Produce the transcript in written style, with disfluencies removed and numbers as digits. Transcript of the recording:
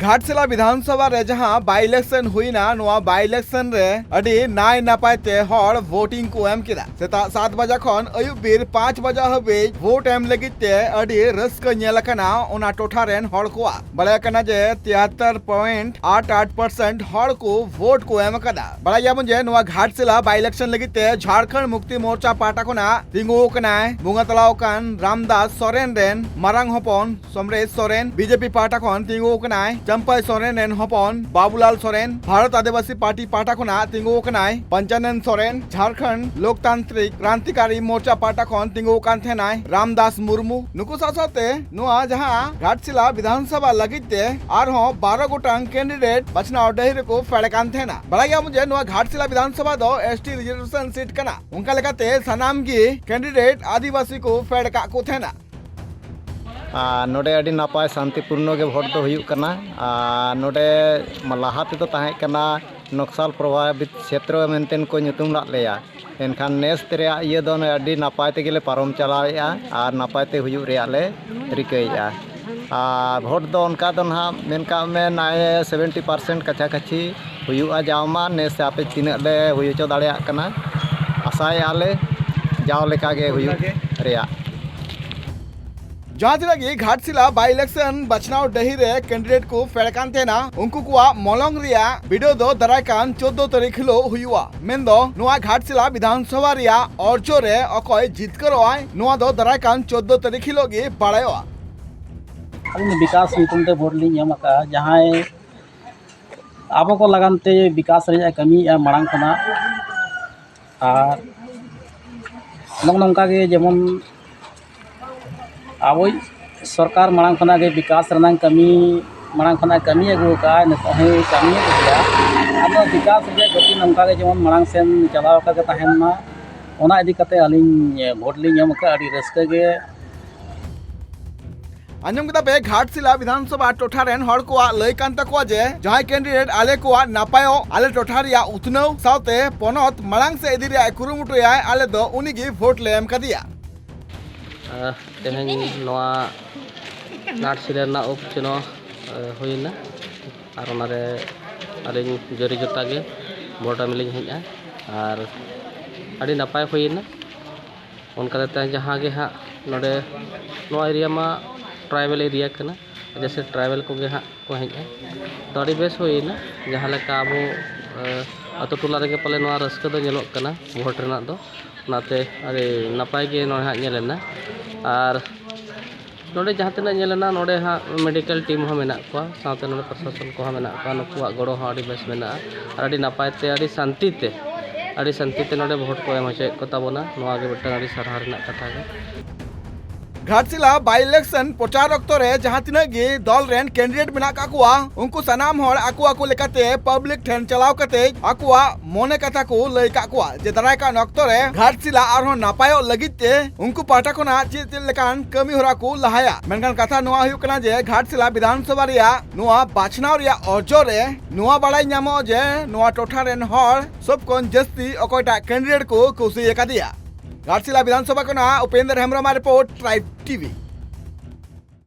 घाटशिला विधानसभा रे जहां by election हुईना नोआ बाई इलेक्शन रे अडी नाय नापायते हर वोटिंग को एम किदा सेता 7 बजा खन अयुब बीर 5 बजा हबे वोट एम लगिते अडी रस्क नेलकना ओना टोठा रेन हर को बड़ा कना जे 73.88% हर को वोट को एम कदा बड़ा या मुझे नोआ घाटशिला बाई इलेक्शन लगिते झारखंड मुक्ति मोर्चा पार्टी कोना तिंगु कनाय बुंगातलाव कान रामदास सोरेन रेन मारांग हपन समरेश सोरेन बीजेपी पार्टी कोन तिंगु कनाय चंपाई सोरेन रेन हपन बाबूलाल सोरेन भारत आदिवासी पार्टी पाटा खुना तिंगु कनाय पंचानन सोरेन झारखंड लोकतांत्रिक क्रांतिकारी मोर्चा पाटा खन तिंगु कान थेनाय रामदास मुर्मू नुकु सासाते नुआ जहां घाटशिला विधानसभा लगिते आरहो 12 गोटांग कैंडिडेट बचनाव डहिर को फेड़ कान थेना बड़ाया मुझे नुआ घाटशिला विधानसभा दो एसटी रिजर्वेशन सीट कना उनका लेकाते सनाम गी कैंडिडेट आदिवासी को फेड़ का को थेना नोडे अड़ी नापाय शांतिपूर्ण के भोट तो हुयुक कना नोडे लाहा तेदो ताहें कना नक्सल प्रभावित क्षेत्र मेंटेन को ᱧᱩᱛᱩᱢ ᱞᱟᱜ ᱞᱮᱭᱟ एनखान नेस तेरे ये दो अड़ी नापाय तेगे ले पारम चलावेआ आर नापाय ते हुयुक रेया ले रिकैया भोट दो उनका दो ना मेनका में नाय 70% कच्चा कच्ची हुयुआ जावमा नेस आपे तिना ले हुयुचो दाड़ेया कना आसाया ले जाव लेका गे हुयुक रेया जहां लगी घाटशिला बाई इलेक्शन बचनाव डही रे कैंडिडेट को फेड़कान तेना उनको कुआ मोलंग रिया वीडियो दो दराकान 14 तारीख हिलो हुआ मेंदो नुआ घाटशिला विधानसभा रिया औरचो रे अकय जितकर आय नुआ दो दराकान 14 तारीख हिलो गे बाड़ायो अभी विकास नीतुम ते भोट ली का जहां आबो को लगानते विकास रे कमी मांग खना और नंका के जेमन अब सरकार मांग खना के विकास रनांग कमी मांग खना कमी अगू का नतहे कमी अब विकास रे गति नंका के जेमन मांग सेन चलाव का तहन मा ओना इदी कते अलिन भोट ली ñam का अडी रस्के गे अंजम कदा पे घाटशिला विधानसभा टोठा रेन हर को लय कान तको जे जहां कैंडिडेट आले को नापायो आले टोठा रिया उतनव साउते पनत मांग से इदी रे कुरुमुटुया आले दो उनी गी वोट ले एम कदिया तेहें घाटशिला उपचुनाव होना और अली जोरी जोता के भोट मिली हेजा और अड़ी नपाय होना उनका जहाँ गे हाँ नोडे एरिया मा ट्राइबल एरिया कना जैसे ट्राइबल को हाँ को हेजा तो अड़ी बेस होना जहाँ लेका अब अतो टोला रे पाले रस्क दो नेलोग कना भोट रेना दो नाते अरे नपाय गे नोडे हाँ नेलेना और नोडे जहाँ तना नेलेना नोडे हाँ मेडिकल टीम हो मेना को साथे नोडे प्रशासन को मेना को नुकुआ गड़ो हाँ अड़ी बेस मेना और अड़ी नपायते अड़ी शांतिते नोडे भोट को एम हचेक को ताबोना नोआ गे मिदटांग अड़ी सारहा रेनाग कथा गे घाटशिला बाई इलेक्शन प्रचार रक्त रे जहां तिना गे दल रेन कैंडिडेट मेना काकुआ उनको सनाम हर आको लेकाते पब्लिक ठेन चलाव कते आकुआ मोने कथा को लय काकुआ जे दराय का नक्त रे घाटशिला आरो नापायो लगिते उनको पाटा कोना चेत लेकान कमी होरा को लहाया मेनखान कथा नोआ हुयु कना जे घाटशिला विधानसभा रिया नोआ बाछनाव रिया अर्जो रे नोआ बाड़ाय ᱧᱟᱢᱚᱜ जे नोआ टोठा रेन हर सब कोन जस्ती अकयटा कैंडिडेट को कुसी एकादिया घाटशिला विधानसभा को Upendra Hembram report Tribe TV.